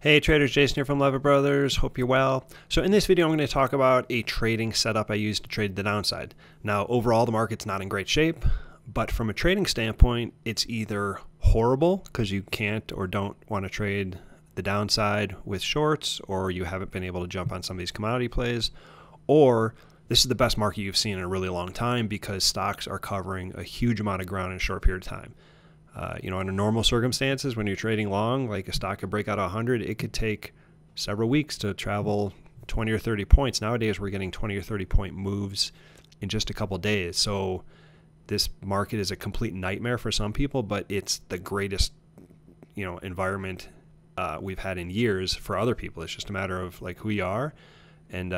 Hey traders, Jason here from Leavitt Brothers. Hope you're well. So in this video, I'm going to talk about a trading setup I use to trade the downside. Now, overall, the market's not in great shape, but from a trading standpoint, it's either horrible because you can't or don't want to trade the downside with shorts, or you haven't been able to jump on some of these commodity plays, or this is the best market you've seen in a really long time because stocks are covering a huge amount of ground in a short period of time. Under normal circumstances, when you're trading long, like a stock could break out 100, it could take several weeks to travel 20 or 30 points. Nowadays, we're getting 20 or 30 point moves in just a couple days. So this market is a complete nightmare for some people, but it's the greatest, environment we've had in years for other people. It's just a matter of like who you are and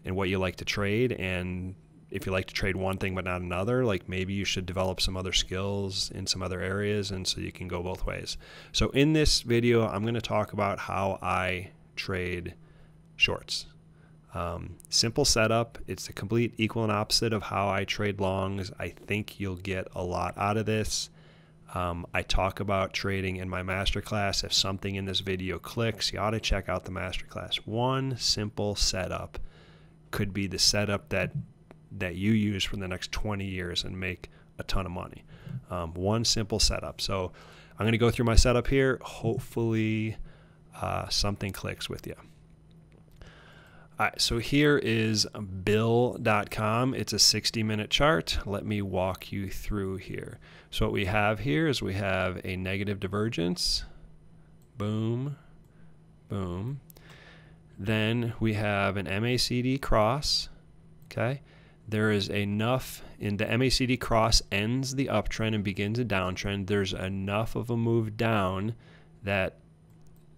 what you like to trade. And if you like to trade one thing but not another, like maybe you should develop some other skills in some other areas, and so you can go both ways. So in this video, I'm going to talk about how I trade shorts. Simple setup. It's the complete equal and opposite of how I trade longs. I think you'll get a lot out of this. I talk about trading in my masterclass. If something in this video clicks, you ought to check out the masterclass. One simple setup could be the setup that you use for the next 20 years and make a ton of money. One simple setup. So I'm going to go through my setup here. Hopefully something clicks with you. All right, so here is bill.com. It's a 60-minute chart. Let me walk you through here. So what we have here is we have a negative divergence. Boom, boom. Then we have an MACD cross. Okay. There is enough in the MACD cross ends the uptrend and begins a downtrend. There's enough of a move down that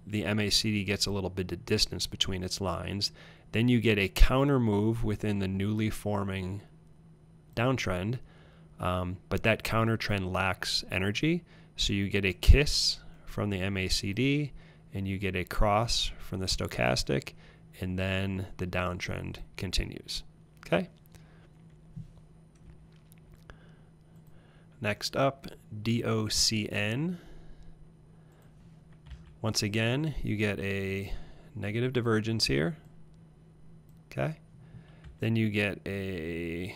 the MACD gets a little bit of distance between its lines. Then you get a counter move within the newly forming downtrend, but that counter trend lacks energy. So you get a kiss from the MACD and you get a cross from the stochastic, and then the downtrend continues. Okay. Next up, DOCN. Once again, you get a negative divergence here. Okay. Then you get a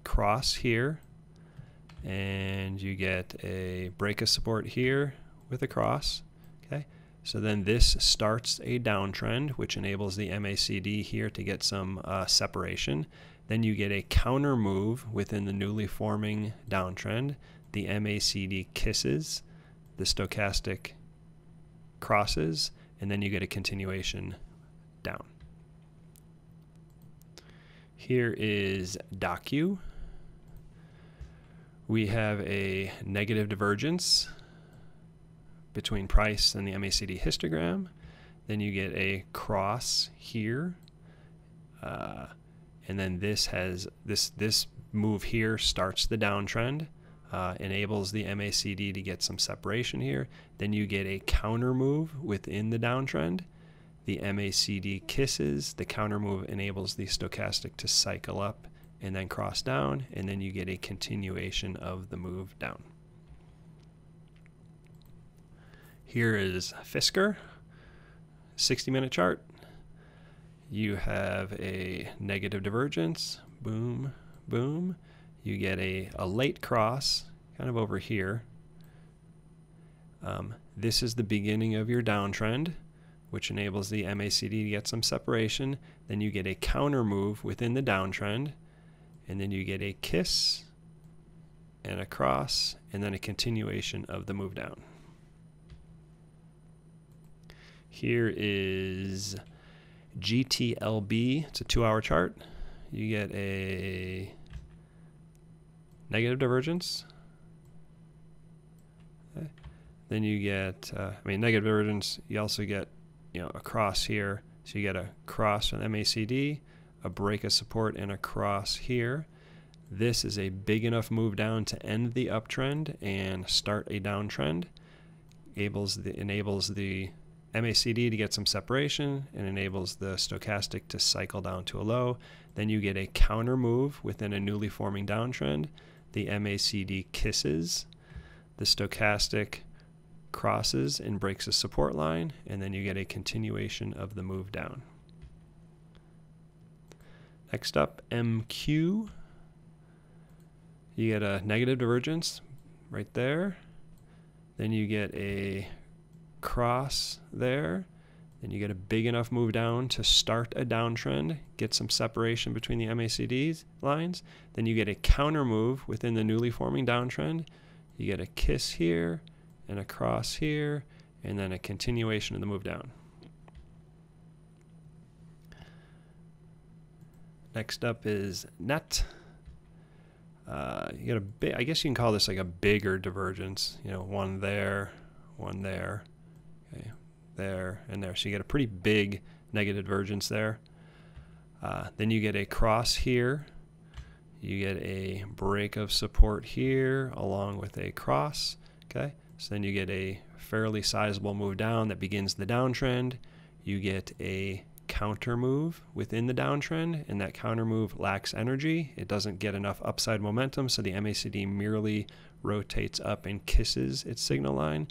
cross here, and you get a break of support here with a cross. Okay. So then this starts a downtrend, which enables the MACD here to get some separation. Then you get a counter move within the newly forming downtrend. The MACD kisses, the stochastic crosses, and then you get a continuation down. Here is DOCU. We have a negative divergence between price and the MACD histogram. Then you get a cross here. And then this move here starts the downtrend, enables the MACD to get some separation here. Then you get a counter move within the downtrend. The MACD kisses. The counter move enables the stochastic to cycle up and then cross down, and then you get a continuation of the move down. Here is Fisker, 60-minute chart. You have a negative divergence, boom, boom. You get a late cross, kind of over here. This is the beginning of your downtrend, which enables the MACD to get some separation. Then you get a counter move within the downtrend, and then you get a kiss and a cross, and then a continuation of the move down. Here is GTLB. It's a 2-hour chart. You get a negative divergence. Okay. Then you get, negative divergence. You also get, a cross here. So you get a cross from MACD, a break of support, and a cross here. This is a big enough move down to end the uptrend and start a downtrend. Enables the MACD to get some separation and enables the stochastic to cycle down to a low. Then you get a counter move within a newly forming downtrend. The MACD kisses, the stochastic crosses and breaks a support line, and then you get a continuation of the move down. Next up, MQ. You get a negative divergence right there. Then you get a cross there. Then you get a big enough move down to start a downtrend, get some separation between the MACD lines. Then you get a counter move within the newly forming downtrend. You get a kiss here and a cross here, and then a continuation of the move down. Next up is net. You get a big, I guess you can call this like a bigger divergence. You know, one there, okay, there, and there. So you get a pretty big negative divergence there. Then you get a cross here. You get a break of support here along with a cross. Okay, so then you get a fairly sizable move down that begins the downtrend. You get a counter move within the downtrend, and that counter move lacks energy. It doesn't get enough upside momentum, so the MACD merely rotates up and kisses its signal line.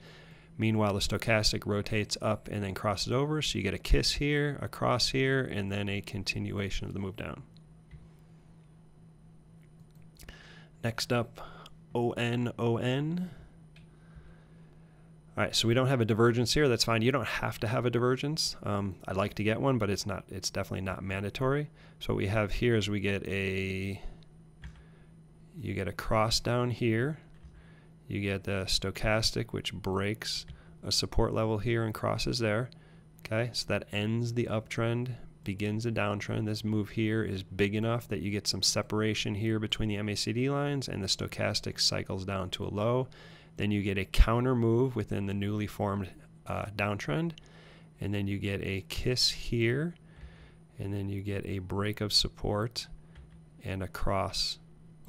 Meanwhile, the stochastic rotates up and then crosses over, so you get a kiss here, a cross here, and then a continuation of the move down. Next up, ON. All right, so we don't have a divergence here. That's fine. You don't have to have a divergence. I'd like to get one, but it's definitely not mandatory. So what we have here is you get a cross down here. You get the stochastic, which breaks a support level here and crosses there. Okay, so that ends the uptrend, begins a downtrend. This move here is big enough that you get some separation here between the MACD lines, and the stochastic cycles down to a low. Then you get a counter move within the newly formed downtrend, and then you get a kiss here, and then you get a break of support and a cross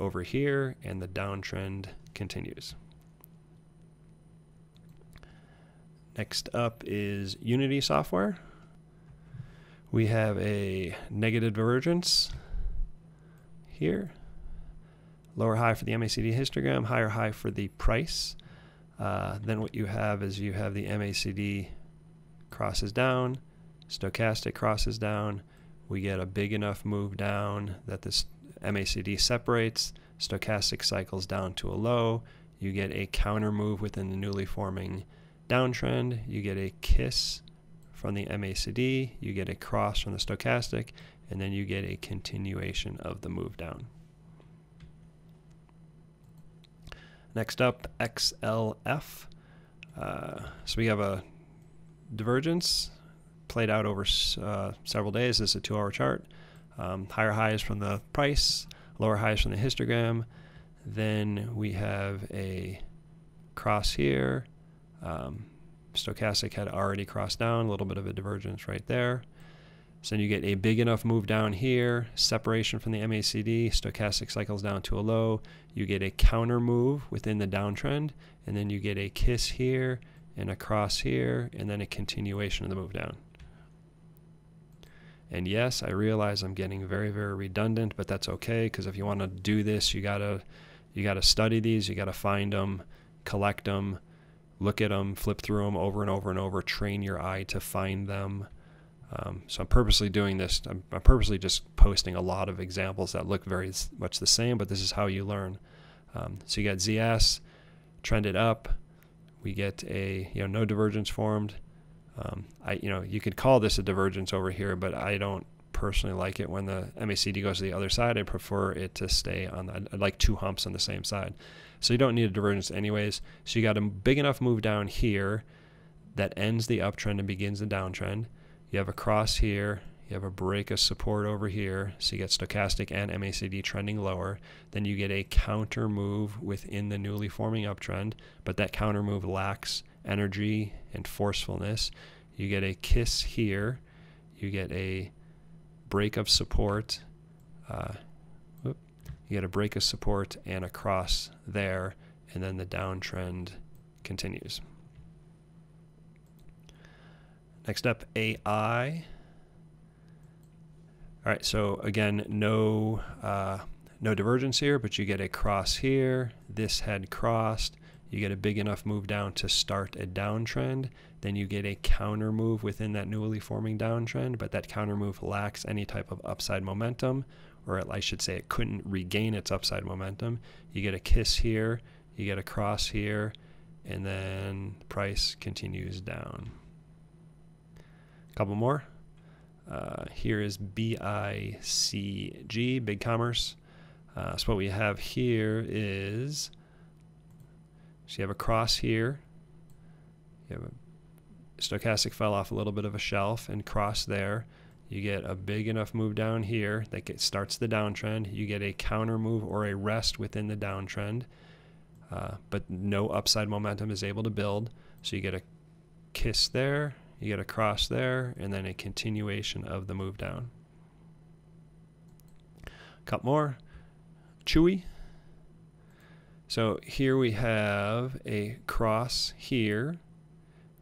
over here, and the downtrend continues. Next up is Unity software. We have a negative divergence here. Lower high for the MACD histogram, higher high for the price. Then what you have is you have the MACD crosses down, stochastic crosses down. We get a big enough move down that this MACD separates, stochastic cycles down to a low. You get a counter move within the newly forming downtrend. You get a kiss from the MACD, you get a cross from the stochastic, and then you get a continuation of the move down. Next up, XLF. So we have a divergence played out over several days. This is a 2-hour chart. Higher highs from the price, lower highs from the histogram. Then we have a cross here. Stochastic had already crossed down, a little bit of a divergence right there. So then you get a big enough move down here, separation from the MACD, stochastic cycles down to a low. You get a counter move within the downtrend, and then you get a kiss here and a cross here, and then a continuation of the move down. And yes, I realize I'm getting very, very redundant, but that's okay, because if you want to do this, you gotta study these, you gotta find them, collect them, look at them, flip through them over and over and over, train your eye to find them. So I'm purposely doing this. I'm purposely just posting a lot of examples that look very much the same, but this is how you learn. So you got ZS, trended up. We get a no divergence formed. You could call this a divergence over here, but I don't personally like it when the MACD goes to the other side. I prefer it to stay on. I'd like 2 humps on the same side. So you don't need a divergence anyways. So you got a big enough move down here that ends the uptrend and begins the downtrend. You have a cross here, you have a break of support over here, so you get stochastic and MACD trending lower. Then you get a counter move within the newly forming uptrend, but that counter move lacks energy and forcefulness. You get a kiss here, you get a break of support, you get a break of support and a cross there, and then the downtrend continues. Next up, AI. All right, so again, no divergence here, but you get a cross here. This had crossed. you get a big enough move down to start a downtrend, then you get a counter move within that newly forming downtrend, but that counter move lacks any type of upside momentum, or I should say it couldn't regain its upside momentum. You get a kiss here, you get a cross here, and then price continues down. A couple more. Here is BICG, Big Commerce. So what we have here is, so you have a cross here. You have a stochastic fell off a little bit of a shelf and cross there. You get a big enough move down here that starts the downtrend. You get a counter move or a rest within the downtrend, but no upside momentum is able to build. So you get a kiss there, you get a cross there, and then a continuation of the move down. A couple more. Chewy. So here we have a cross here.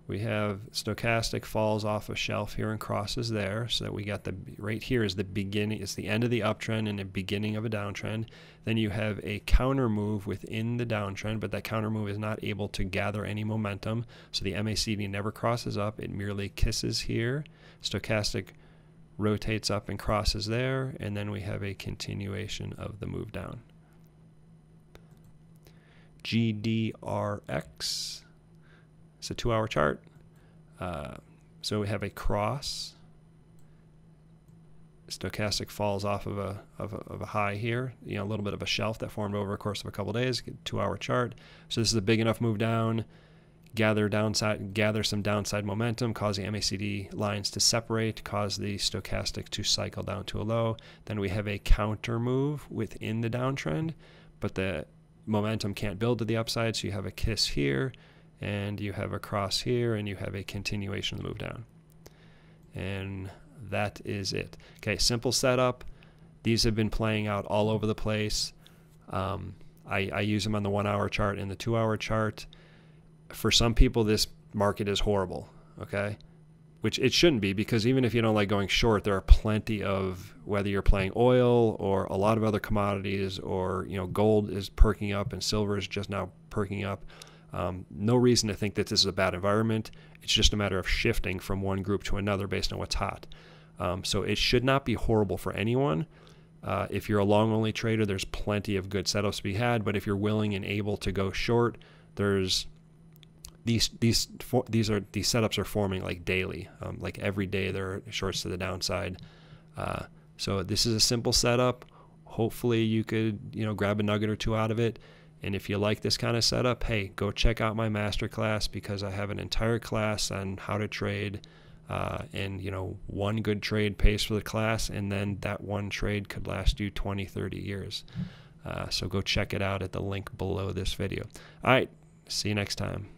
We have stochastic falls off a shelf here and crosses there, so that we got the right here is the beginning, it's the end of the uptrend and the beginning of a downtrend. Then you have a counter move within the downtrend, but that counter move is not able to gather any momentum, so the MACD never crosses up, it merely kisses here. Stochastic rotates up and crosses there, and then we have a continuation of the move down. GDRX. It's a 2-hour chart. So we have a cross. Stochastic falls off of a high here. A little bit of a shelf that formed over the course of a couple days. 2-hour chart. So this is a big enough move down. Gather some downside momentum, cause the MACD lines to separate, cause the stochastic to cycle down to a low. Then we have a counter move within the downtrend, but the momentum can't build to the upside, so you have a kiss here, and you have a cross here, and you have a continuation of the move down. And that is it. Okay, simple setup. These have been playing out all over the place. I use them on the 1-hour chart and the 2-hour chart. For some people, this market is horrible, okay? Which it shouldn't be, because even if you don't like going short, there are plenty of, whether you're playing oil or a lot of other commodities, or gold is perking up and silver is just now perking up. No reason to think that this is a bad environment. It's just a matter of shifting from one group to another based on what's hot. So it should not be horrible for anyone. If you're a long-only trader, there's plenty of good setups to be had. But if you're willing and able to go short, there's these setups are forming like daily. Like every day there are shorts to the downside. So this is a simple setup. Hopefully you could grab a nugget or two out of it. And if you like this kind of setup, hey, go check out my Masterclass, because I have an entire class on how to trade. And one good trade pays for the class, and then that one trade could last you 20, 30 years. So go check it out at the link below this video. All right, see you next time.